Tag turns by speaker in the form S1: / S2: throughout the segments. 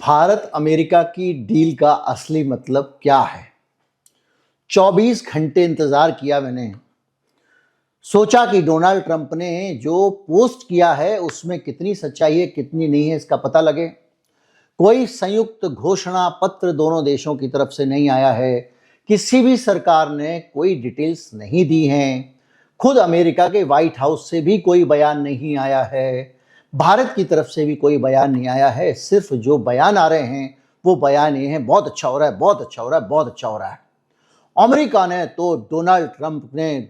S1: Bharat America की deal का असली मतलब क्या है? 24 घंटे इंतजार किया मैंने। सोचा कि डोनाल्ड ट्रंप ने जो पोस्ट किया है उसमें कितनी सच्चाई है कितनी नहीं है इसका पता लगे। कोई संयुक्त घोषणा पत्र दोनों देशों की तरफ से नहीं आया है। किसी भी सरकार ने कोई डिटेल्स नहीं दी हैं। खुद अमेरिका के व्हाइट हाउस से भी कोई बयान नहीं आया है। भारत की तरफ से भी कोई बयान नहीं आया है। सिर्फ जो बयान आ रहे हैं वो बयान ये हैं, बहुत अच्छा हो रहा है, बहुत अच्छा हो रहा है, बहुत अच्छा हो रहा है। अमेरिका ने तो डोनाल्ड ट्रंप ने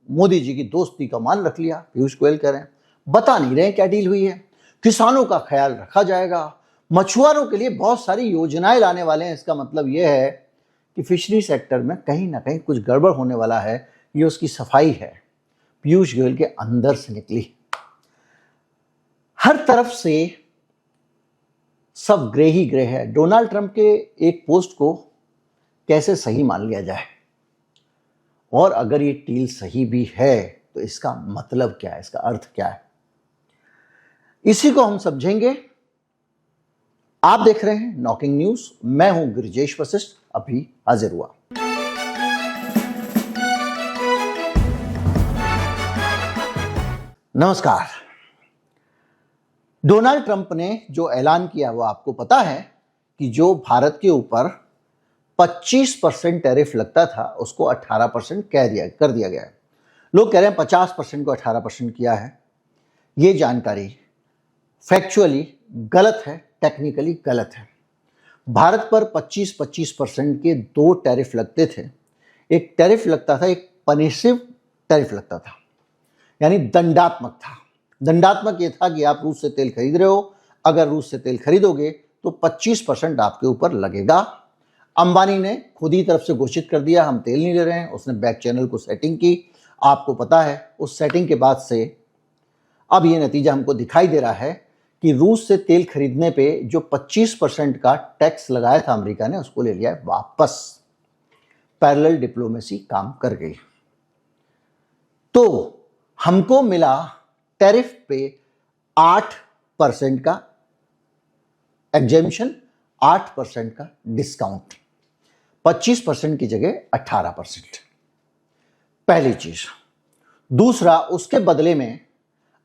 S1: मोदी जी की दोस्ती का मान रख लिया। पीयूष गोयल कह रहे हैं बता नहीं रहे क्या डील हुई है। किसानों का ख्याल रखा जाएगा, मछुआरों के लिए बहुत सारी योजनाएं लाने वाले हैं। इसका मतलब यह है कि फिशरी सेक्टर में कहीं ना कहीं कुछ गड़बड़ होने वाला है। ये उसकी सफाई है, पीयूष गोयल के अंदर से निकली। हर तरफ से सब ग्रे ही ग्रे है। डोनाल्ड ट्रंप के एक पोस्ट को कैसे सही मान लिया जाए, और अगर ये डील सही भी है तो इसका मतलब क्या है, इसका अर्थ क्या है, इसी को हम समझेंगे। आप देख रहे हैं नॉकिंग न्यूज। मैं हूं गिरिजेश वशिष्ठ, अभी हाजिर हुआ। नमस्कार। डोनाल्ड ट्रंप ने जो ऐलान किया वो आपको पता है कि जो भारत के ऊपर 25% टैरिफ लगता था उसको 18% कर दिया गया है। लोग कह रहे हैं 50% को 18% किया है। ये जानकारी फैक्चुअली गलत है, टेक्निकली गलत है। भारत पर 25% के दो टैरिफ लगते थे। एक टैरिफ लगता था, एक पनिशिव टैरिफ लगता था, यानी दंडात्मक था। दंडात्मक ये था कि आप रूस से तेल खरीद रहे हो, अगर रूस से तेल खरीदोगे तो 25% आपके ऊपर लगेगा। अंबानी ने खुद ही तरफ से घोषित कर दिया हम तेल नहीं ले रहे हैं। उसने बैक चैनल को सेटिंग की। आपको पता है उस सेटिंग के बाद से अब ये नतीजा हमको दिखाई दे रहा है कि रूस से तेल खरीदने पे जो 25% का टैक्स लगाया था अमेरिका ने, उसको ले लिया है वापस। पैरेलल डिप्लोमेसी काम कर गई। तो हमको मिला टैरिफ पे 8% का एग्जेम्पशन, 8% का डिस्काउंट, 25% की जगह 18%। पहली चीज। दूसरा, उसके बदले में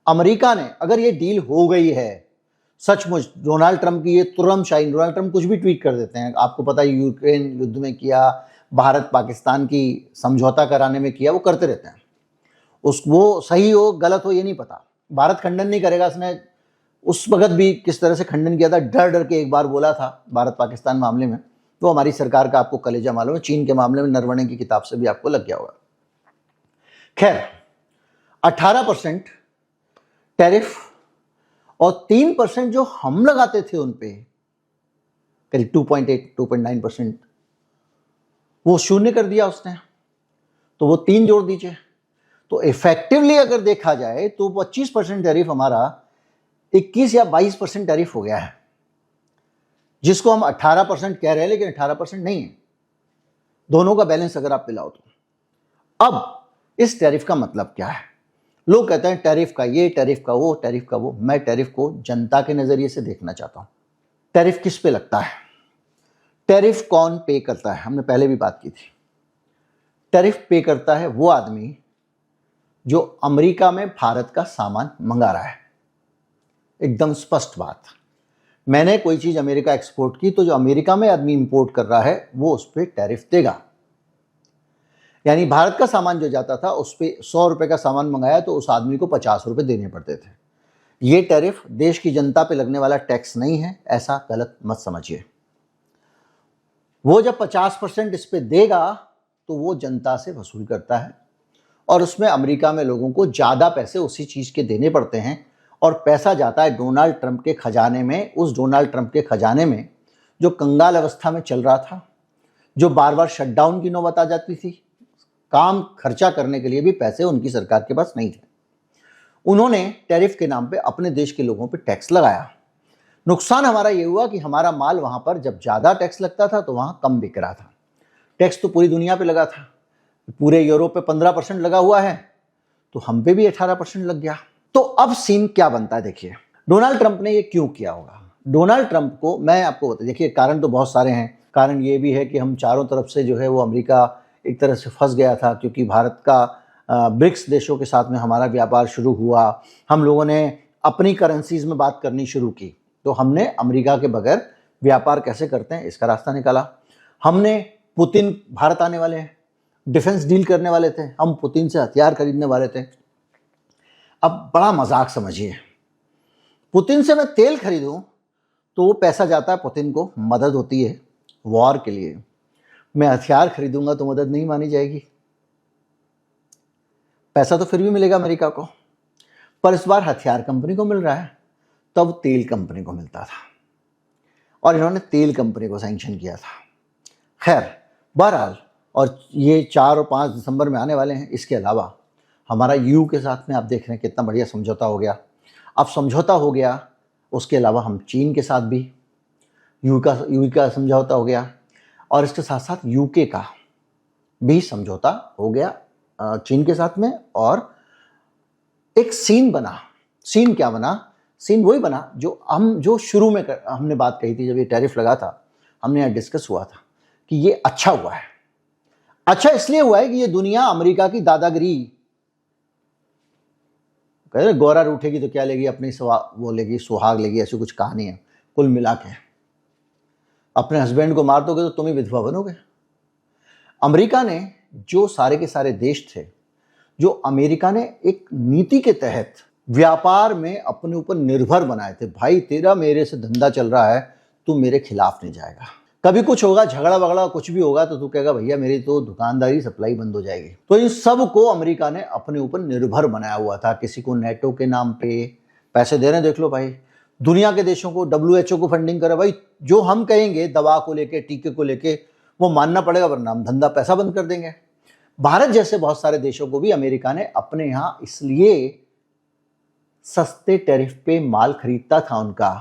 S1: अमेरिका ने, अगर ये डील हो गई है सचमुच, डोनाल्ड ट्रंप की ये तुरंत शाही, डोनाल्ड ट्रंप कुछ भी ट्वीट कर देते हैं। आपको पता है यूक्रेन युद्ध में किया, भारत पाकिस्तान की समझौता कराने में किया, वो करते रहते हैं। वो सही हो गलत हो ये नहीं पता। भारत खंडन नहीं करेगा। उसने उस वक्त भी किस तरह से खंडन किया था, डर डर के एक बार बोला था भारत पाकिस्तान मामले में। तो हमारी सरकार का आपको कलेजा मालूम है। चीन के मामले में नरवणे की किताब से भी आपको लग गया होगा। खैर, 18% टैरिफ और 3% जो हम लगाते थे उन पे, करीब 2.9%, वो शून्य कर दिया उसने। तो वो 3 जोड़ दीजिए तो इफेक्टिवली अगर देखा जाए तो 25% टैरिफ हमारा 21 या 22% टैरिफ हो गया है, जिसको हम 18% कह रहे हैं, लेकिन 18% नहीं है। दोनों का बैलेंस अगर आप मिलाओ तो। अब इस टैरिफ का मतलब क्या है? लोग कहते हैं टैरिफ का ये, टैरिफ का वो, टैरिफ का वो। मैं टैरिफ को जनता के नजरिए से देखना चाहता हूं। टैरिफ किस पे लगता है? टैरिफ कौन पे करता है? हमने पहले भी बात की थी। टैरिफ पे करता है वो आदमी जो अमेरिका में भारत का सामान मंगा रहा है। एकदम स्पष्ट बात। मैंने कोई चीज अमेरिका एक्सपोर्ट की तो जो अमेरिका में आदमी इंपोर्ट कर रहा है वो उस पर टैरिफ देगा। यानी भारत का सामान जो जाता था उस पर 100 रुपए का सामान मंगाया तो उस आदमी को 50 रुपए देने पड़ते थे। ये टैरिफ देश की जनता पे लगने वाला टैक्स नहीं है, ऐसा गलत मत समझिए। वो जब 50% इस पे देगा तो वो जनता से वसूल करता है, और उसमें अमेरिका में लोगों को ज्यादा पैसे उसी चीज के देने पड़ते हैं, और पैसा जाता है डोनाल्ड ट्रंप के खजाने में। उस डोनाल्ड ट्रंप के खजाने में जो कंगाल अवस्था में चल रहा था, जो बार बार शटडाउन की नौबत आ जाती थी, काम खर्चा करने के लिए भी पैसे उनकी सरकार के पास नहीं थे। उन्होंने टैरिफ के नाम पे अपने देश के लोगों पे टैक्स लगाया। नुकसान हमारा ये हुआ कि हमारा माल वहां पर जब ज्यादा टैक्स लगता था तो वहां कम बिक रहा था। टैक्स तो पूरी दुनिया पे लगा था। पूरे यूरोप पे 15% लगा हुआ है, तो हम पे भी 18% लग गया। तो अब सीन क्या बनता है देखिए। डोनाल्ड ट्रंप ने ये क्यों किया होगा? डोनाल्ड ट्रंप को मैं आपको बता, देखिए कारण तो बहुत सारे हैं। कारण ये भी है कि हम चारों तरफ से जो है वो अमेरिका एक तरह से फंस गया था, क्योंकि भारत का ब्रिक्स देशों के साथ में हमारा व्यापार शुरू हुआ। हम लोगों ने अपनी करेंसीज में बात करनी शुरू की, तो हमने अमेरिका के बगैर व्यापार कैसे करते हैं इसका रास्ता निकाला। हमने पुतिन भारत आने वाले हैं, डिफेंस डील करने वाले थे, हम पुतिन से हथियार खरीदने वाले थे। अब बड़ा मजाक समझिए, पुतिन से मैं तेल खरीदूं तो वो पैसा जाता है पुतिन को, मदद होती है वॉर के लिए। मैं हथियार खरीदूंगा तो मदद नहीं मानी जाएगी, पैसा तो फिर भी मिलेगा अमेरिका को, पर इस बार हथियार कंपनी को मिल रहा है, तब तेल कंपनी को मिलता था, और इन्होंने तेल कंपनी को सैंक्शन किया था। खैर बहरहाल, और ये 4 और 5 दिसंबर में आने वाले हैं। इसके अलावा हमारा यू के साथ में आप देख रहे हैं कितना बढ़िया समझौता हो गया। अब समझौता हो गया, उसके अलावा हम चीन के साथ भी यू का समझौता हो गया, और इसके साथ साथ यूके का भी समझौता हो गया चीन के साथ में। और एक सीन बना, सीन क्या बना, सीन वही बना जो शुरू में हमने बात कही थी, जब ये टैरिफ लगा था, हमने यहाँ डिस्कस हुआ था कि ये अच्छा हुआ है। अच्छा इसलिए हुआ है कि ये दुनिया अमेरिका की दादागिरी, कह रहे गोरा रूठेगी तो क्या लेगी, अपनी वो लेगी, सुहाग लेगी, ऐसी कुछ कहानी है। कुल मिला के अपने हस्बैंड को मार दोगे तो तुम ही विधवा बनोगे। अमेरिका ने जो सारे के सारे देश थे, जो अमेरिका ने एक नीति के तहत व्यापार में अपने ऊपर निर्भर बनाए थे, भाई तेरा मेरे से धंधा चल रहा है, तू मेरे खिलाफ नहीं जाएगा। कभी कुछ होगा, झगड़ा वगड़ा कुछ भी होगा, तो तू कहेगा भैया मेरी तो दुकानदारी सप्लाई बंद हो जाएगी। तो इन सब को अमेरिका ने अपने ऊपर निर्भर बनाया हुआ था। किसी को नेटो के नाम पे पैसे दे रहे हैं, देख लो भाई, दुनिया के देशों को, WHO को फंडिंग करे। भाई जो हम कहेंगे दवा को लेके, टीके को लेके, वो मानना पड़ेगा, वरना हम धंधा पैसा बंद कर देंगे। भारत जैसे बहुत सारे देशों को भी अमेरिका ने अपने यहां इसलिए सस्ते टैरिफ पे माल खरीदता था उनका,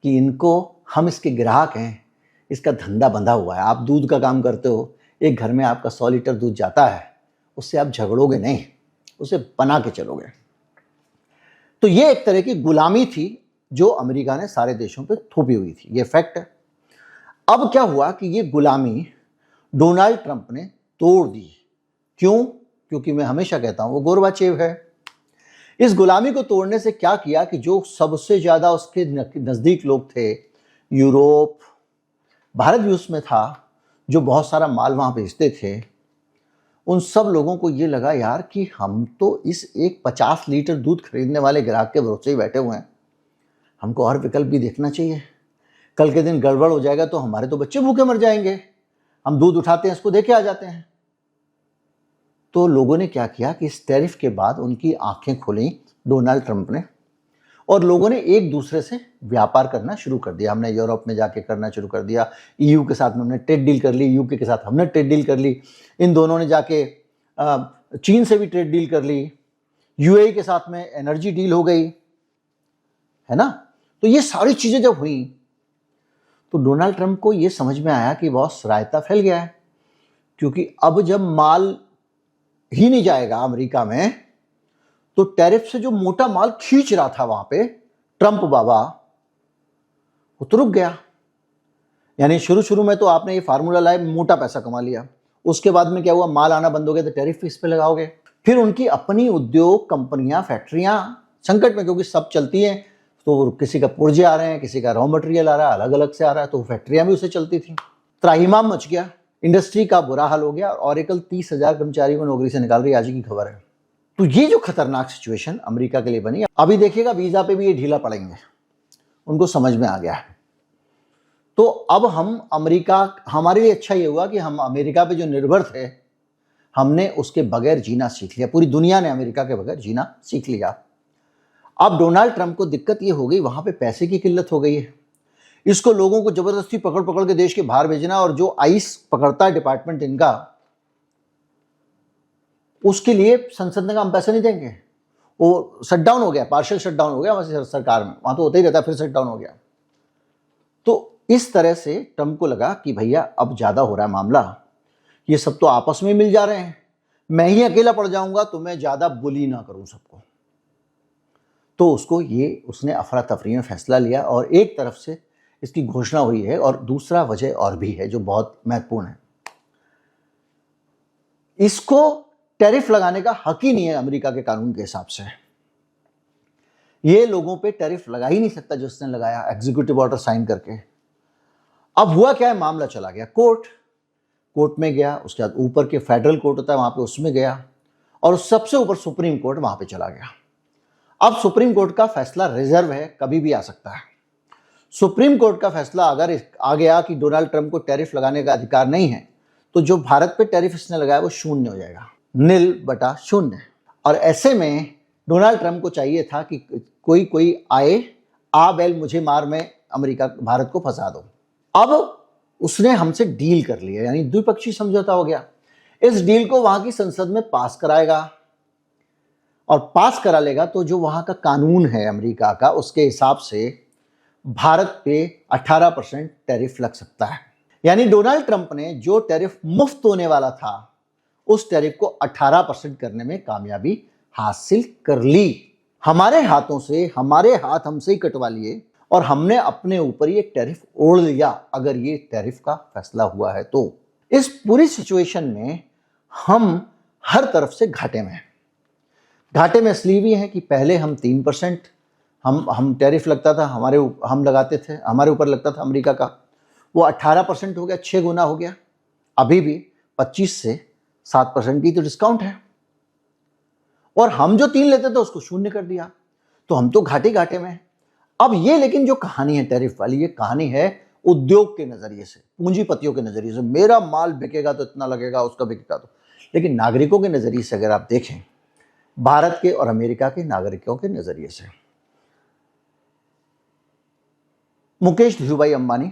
S1: कि इनको, हम इसके ग्राहक हैं, इसका धंधा बंधा हुआ है। आप दूध का काम करते हो, एक घर में आपका 100 लीटर दूध जाता है, उससे आप झगड़ोगे नहीं, उसे बना के चलोगे। तो ये एक तरह की गुलामी थी जो अमेरिका ने सारे देशों पे थोपी हुई थी, ये फैक्ट है। अब क्या हुआ कि ये गुलामी डोनाल्ड ट्रंप ने तोड़ दी। क्यों? क्योंकि मैं हमेशा कहता हूं वो गोरबाचेव है। इस गुलामी को तोड़ने से क्या किया कि जो सबसे ज्यादा उसके नजदीक लोग थे, यूरोप, भारत भी उसमें था, जो बहुत सारा माल वहां भेजते थे, उन सब लोगों को ये लगा यार कि हम तो इस एक 50 लीटर दूध खरीदने वाले ग्राहक के भरोसे ही बैठे हुए हैं, हमको और विकल्प भी देखना चाहिए। कल के दिन गड़बड़ हो जाएगा तो हमारे तो बच्चे भूखे मर जाएंगे, हम दूध उठाते हैं इसको देके आ जाते हैं। तो लोगों ने क्या किया कि इस टैरिफ के बाद उनकी आंखें खुली डोनाल्ड ट्रंप ने, और लोगों ने एक दूसरे से व्यापार करना शुरू कर दिया। हमने यूरोप में जाके करना शुरू कर दिया, EU के साथ में हमने ट्रेड डील कर ली, यूके के साथ हमने ट्रेड डील कर ली, इन दोनों ने जाके चीन से भी ट्रेड डील कर ली, UAE के साथ में एनर्जी डील हो गई, है ना। तो ये सारी चीजें जब हुई तो डोनाल्ड ट्रंप को ये समझ में आया कि बहुत रायता फैल गया है, क्योंकि अब जब माल ही नहीं जाएगा अमेरिका में, तो टैरिफ से जो मोटा माल खींच रहा था वहां पे ट्रंप बाबा, वो तो रुक गया। यानी शुरू में तो आपने ये फार्मूला लाए, मोटा पैसा कमा लिया, उसके बाद में क्या हुआ, माल आना बंद हो गया, तो टैरिफ इस पे लगाओगे। फिर उनकी अपनी उद्योग, कंपनियां, फैक्ट्रियां संकट में, क्योंकि सब चलती हैं, तो किसी का पुर्जे आ रहे हैं, किसी का रॉ मटेरियल आ रहा है, अलग अलग से आ रहा है, तो फैक्ट्रियां भी उसे चलती थी। त्राहिमाम मच गया, इंडस्ट्री का बुरा हाल हो गया, और ऑरेकल 30,000 कर्मचारियों को नौकरी से निकाल रही, आज की खबर है। तो ये जो खतरनाक सिचुएशन अमेरिका के लिए बनी, अभी देखिएगा वीजा पे भी ये ढीला पड़ेंगे, उनको समझ में आ गया है। तो अब हम अमेरिका, हमारे लिए अच्छा ये हुआ कि हम अमेरिका पे जो निर्भर थे, हमने उसके बगैर जीना सीख लिया। पूरी दुनिया ने अमेरिका के बगैर जीना सीख लिया। अब डोनाल्ड ट्रंप को दिक्कत ये हो गई, वहां पे पैसे की किल्लत हो गई है, इसको लोगों को जबरदस्ती पकड़ पकड़ के देश के बाहर भेजना, और जो आइस पकड़ता है डिपार्टमेंट इनका, उसके लिए संसद ने कहा हम पैसे नहीं देंगे। वो शटडाउन हो गया, पार्शियल शटडाउन हो गया वहां सरकार में, वहां तो होता ही रहता, फिर शटडाउन हो गया। तो इस तरह से ट्रंप को लगा कि भैया अब ज्यादा हो रहा है मामला, ये सब तो आपस में मिल जा रहे हैं, मैं ही अकेला पड़ जाऊंगा तो मैं ज्यादा बुली ना करूं सबको। तो उसने अफरा तफरी में फैसला लिया और एक तरफ से इसकी घोषणा हुई है और दूसरा वजह और भी है जो बहुत महत्वपूर्ण है। इसको टैरिफ लगाने का हक ही नहीं है अमेरिका के कानून के हिसाब से। ये लोगों पे टैरिफ लगा ही नहीं सकता जो उसने लगाया एग्जीक्यूटिव ऑर्डर साइन करके। अब हुआ क्या है, मामला चला गया कोर्ट में गया, उसके बाद ऊपर के फेडरल कोर्ट होता है वहां पे, उसमें गया और सबसे ऊपर सुप्रीम कोर्ट वहां पे चला गया। अब सुप्रीम कोर्ट का फैसला रिजर्व है, कभी भी आ सकता है। सुप्रीम कोर्ट का फैसला अगर आ गया कि डोनाल्ड ट्रंप को टैरिफ लगाने का अधिकार नहीं है, तो जो भारत पे टैरिफ इसने लगाया वो शून्य हो जाएगा, 0/0। और ऐसे में डोनाल्ड ट्रंप को चाहिए था कि कोई आए, आ बैल मुझे मार में भारत को फंसा दो। अब उसने हमसे डील कर लिया, यानी द्विपक्षीय समझौता हो गया। इस डील को वहां की संसद में पास कराएगा और पास करा लेगा तो जो वहां का कानून है अमेरिका का, उसके हिसाब से भारत पे 18% टैरिफ लग सकता है। यानी डोनाल्ड ट्रंप ने जो टैरिफ मुफ्त होने वाला था उस टैरिफ को 18% करने में कामयाबी हासिल कर ली। हमारे हाथों से, हमारे हाथ हमसे ही कटवा लिए और हमने अपने ऊपर ये टैरिफ ओढ़ लिया अगर ये टैरिफ का फैसला हुआ है तो। इस पूरी सिचुएशन में हम हर तरफ से घाटे में हैं। घाटे में इसलिए भी है कि पहले हम 3% हम टैरिफ लगता था हम लगाते थे, हमारे ऊपर लगता था अमेरिका का, वो 18% हो गया, 6 गुना हो गया। अभी भी 25 से 7% की तो डिस्काउंट है और हम जो 3 लेते थे उसको 0 कर दिया, तो हम तो घाटे में हैं। अब ये लेकिन जो कहानी है टैरिफ वाली, ये कहानी है उद्योग के नजरिए से, पूंजीपतियों के नजरिए से। मेरा माल बिकेगा तो इतना लगेगा, उसका बिकेगा तो। लेकिन नागरिकों के नजरिए से अगर आप देखें, भारत के और अमेरिका के नागरिकों के नजरिए से, मुकेश धीरूभाई अंबानी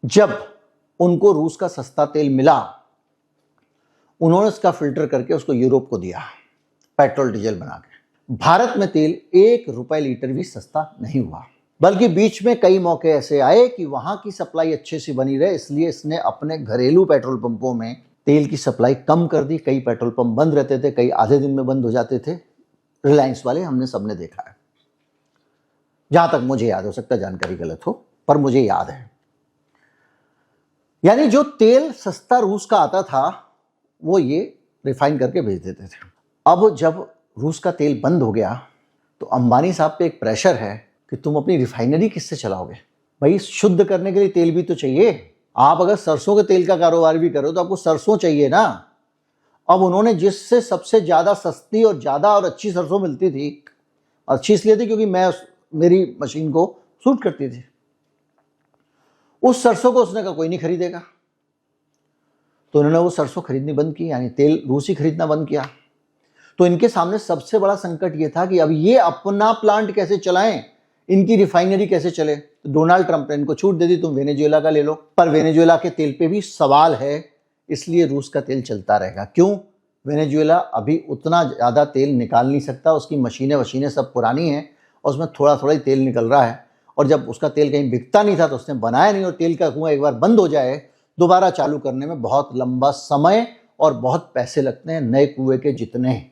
S1: जब उनको रूस का सस्ता तेल मिला, उन्होंने उसका फिल्टर करके उसको यूरोप को दिया पेट्रोल डीजल बना के। भारत में तेल 1 रुपए लीटर भी सस्ता नहीं हुआ, बल्कि बीच में कई मौके ऐसे आए कि वहां की सप्लाई अच्छे से बनी रहे, इसलिए इसने अपने घरेलू पेट्रोल पंपों में तेल की सप्लाई कम कर दी। कई पेट्रोल पंप बंद रहते थे, कई आधे दिन में बंद हो जाते थे, रिलायंस वाले, हमने सबने देखा है। जहां तक मुझे याद, हो सकता है जानकारी गलत हो, पर मुझे याद है। यानी जो तेल सस्ता रूस का आता था वो ये रिफाइन करके भेज देते थे। अब जब रूस का तेल बंद हो गया तो अंबानी साहब पे एक प्रेशर है कि तुम अपनी रिफाइनरी किससे चलाओगे भाई, शुद्ध करने के लिए तेल भी तो चाहिए। आप अगर सरसों के तेल का कारोबार भी करो तो आपको सरसों चाहिए ना। अब उन्होंने जिससे सबसे ज्यादा सस्ती और ज्यादा और अच्छी सरसों मिलती थी, अच्छी इसलिए थी क्योंकि मेरी मशीन को सूट करती थी, उस सरसों को उसने कहा कोई नहीं खरीदेगा, तो उन्होंने वो सरसों खरीदनी बंद की, यानी तेल रूसी खरीदना बंद किया। तो इनके सामने सबसे बड़ा संकट ये था कि अब ये अपना प्लांट कैसे चलाएं, इनकी रिफाइनरी कैसे चले। तो डोनाल्ड ट्रंप ने इनको छूट दे दी, तुम वेनेजुएला का ले लो, पर वेनेजुएला के तेल पे भी सवाल है, इसलिए रूस का तेल चलता रहेगा। क्यों? वेनेजुएला अभी उतना ज़्यादा तेल निकाल नहीं सकता, उसकी मशीनें सब पुरानी हैं और उसमें थोड़ा थोड़ा ही तेल निकल रहा है, और जब उसका तेल कहीं बिकता नहीं था तो उसने बनाया नहीं, और तेल का कुआं एक बार बंद हो जाए दोबारा चालू करने में बहुत लंबा समय और बहुत पैसे लगते हैं, नए कुएं के जितने,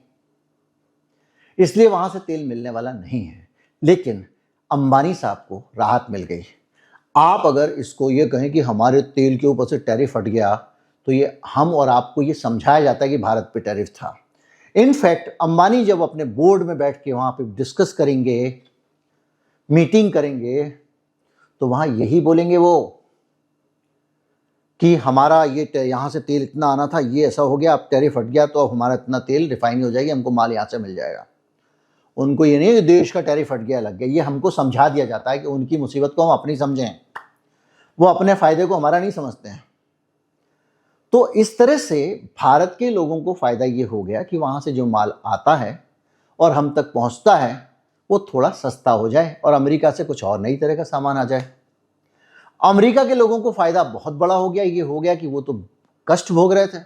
S1: इसलिए वहां से तेल मिलने वाला नहीं है। लेकिन अंबानी साहब को राहत मिल गई। आप अगर इसको ये कहें कि हमारे तेल के ऊपर से टैरिफ हट गया, तो ये हम और आपको ये समझाया जाता है कि भारत पे टैरिफ था। इनफैक्ट अंबानी जब अपने बोर्ड में बैठ के वहां पे डिस्कस करेंगे, मीटिंग करेंगे, तो वहां यही बोलेंगे वो कि हमारा ये यहाँ से तेल इतना आना था, ये ऐसा हो गया, अब टैरिफ हट गया तो अब हमारा इतना तेल रिफाइनरी हो जाएगी, हमको माल यहाँ से मिल जाएगा। उनको ये नहीं कि देश का टैरिफ हट गया लग गया, ये हमको समझा दिया जाता है कि उनकी मुसीबत को हम अपनी समझें, वो अपने फायदे को हमारा नहीं समझते हैं। तो इस तरह से भारत के लोगों को फायदा ये हो गया कि वहां से जो माल आता है और हम तक पहुंचता है वो थोड़ा सस्ता हो जाए और अमेरिका से कुछ और नई तरह का सामान आ जाए। अमेरिका के लोगों को फायदा बहुत बड़ा हो गया, ये हो गया कि वो तो कष्ट भोग रहे थे,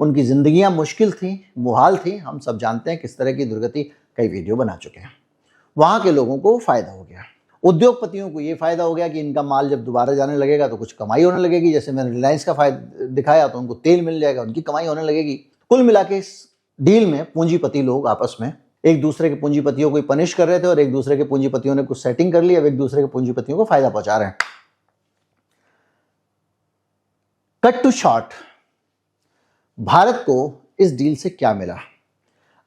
S1: उनकी जिंदगियां मुश्किल थी, मुहाल थी, हम सब जानते हैं किस तरह की दुर्गति, कई वीडियो बना चुके हैं। वहां के लोगों को फायदा हो गया, उद्योगपतियों को ये फायदा हो गया कि इनका माल जब दोबारा जाने लगेगा तो कुछ कमाई होने लगेगी। जैसे मैंने रिलायंस का फायदा दिखाया तो उनको तेल मिल जाएगा, उनकी कमाई होने लगेगी। कुल मिला के इस डील में पूंजीपति लोग आपस में एक दूसरे के पूंजीपतियों को पनिश कर रहे थे और एक दूसरे के पूंजीपतियों ने कुछ सेटिंग कर ली, अब एक दूसरे के पूंजीपतियों को फायदा पहुंचा रहे हैं। कट टू शॉर्ट, भारत को इस डील से क्या मिला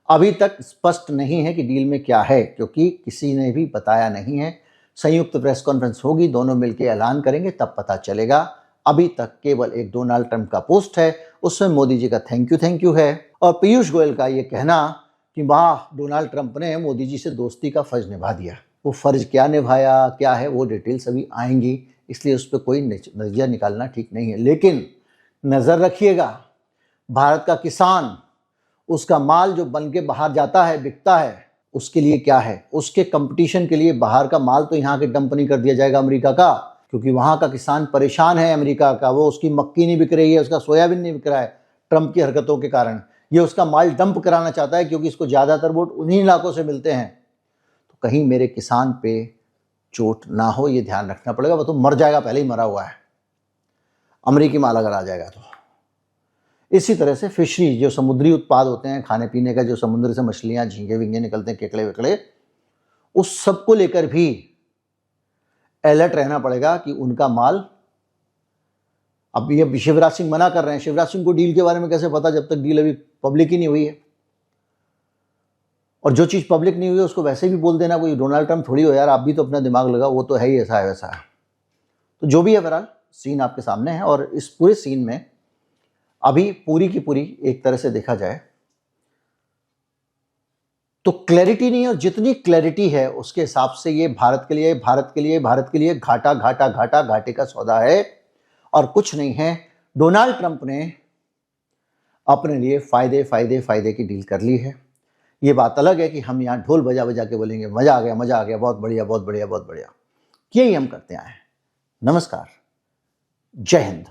S1: अभी तक स्पष्ट नहीं है कि डील में क्या है, क्योंकि किसी ने भी बताया नहीं है। संयुक्त प्रेस कॉन्फ्रेंस होगी, दोनों मिलकर ऐलान करेंगे, तब पता चलेगा। अभी तक केवल एक डोनाल्ड ट्रंप का पोस्ट है, उसमें मोदी जी का थैंक यू है, और पीयूष गोयल का ये कहना कि वाह डोनाल्ड ट्रंप ने मोदी जी से दोस्ती का फर्ज निभा दिया। वो फर्ज क्या निभाया, क्या है, वो डिटेल्स अभी आएंगी, इसलिए उस पर कोई नतीजा निकालना ठीक नहीं है। लेकिन नजर रखिएगा, भारत का किसान, उसका माल जो बन के बाहर जाता है, बिकता है, उसके लिए क्या है, उसके कंपटीशन के लिए बाहर का माल तो यहाँ के डंप नहीं कर दिया जाएगा अमेरिका का, क्योंकि वहाँ का किसान परेशान है अमेरिका का। वो उसकी मक्की नहीं बिक रही है, उसका सोयाबीन नहीं बिक रहा है ट्रंप की हरकतों के कारण। ये उसका माल डंप कराना चाहता है, क्योंकि इसको ज़्यादातर वोट उन्हीं इलाकों से मिलते हैं। तो कहीं मेरे किसान पे चोट ना हो, ये ध्यान रखना पड़ेगा। वो तो मर जाएगा, पहले ही मरा हुआ है अमेरिकी माल अगर आ जाएगा तो। इसी तरह से फिशरी, जो समुद्री उत्पाद होते हैं खाने पीने का, जो समुद्र से मछलियां, झींगे विंगे निकलते हैं, केकड़े वेकड़े, उस सब को लेकर भी अलर्ट रहना पड़ेगा कि उनका माल, अब ये शिवराज सिंह मना कर रहे हैं। शिवराज सिंह को डील के बारे में कैसे पता, जब तक डील अभी पब्लिक ही नहीं हुई है। और जो चीज़ पब्लिक नहीं हुई है उसको वैसे भी बोल देना, कोई डोनाल्ड ट्रंप थोड़ी हो यार, आप भी तो अपना दिमाग लगा, वो तो है ही ऐसा है वैसा है। तो जो भी है, बहरहाल सीन आपके सामने है। और इस पूरे सीन में अभी पूरी की पूरी एक तरह से देखा जाए तो क्लैरिटी नहीं है, और जितनी क्लैरिटी है उसके हिसाब से ये भारत के लिए घाटा घाटा घाटा घाटे का सौदा है और कुछ नहीं है। डोनाल्ड ट्रंप ने अपने लिए फायदे की डील कर ली है। ये बात अलग है कि हम यहाँ ढोल बजा बजा के बोलेंगे मजा आ गया, बहुत बढ़िया, यही हम करते आए हैं। नमस्कार, जय हिंद।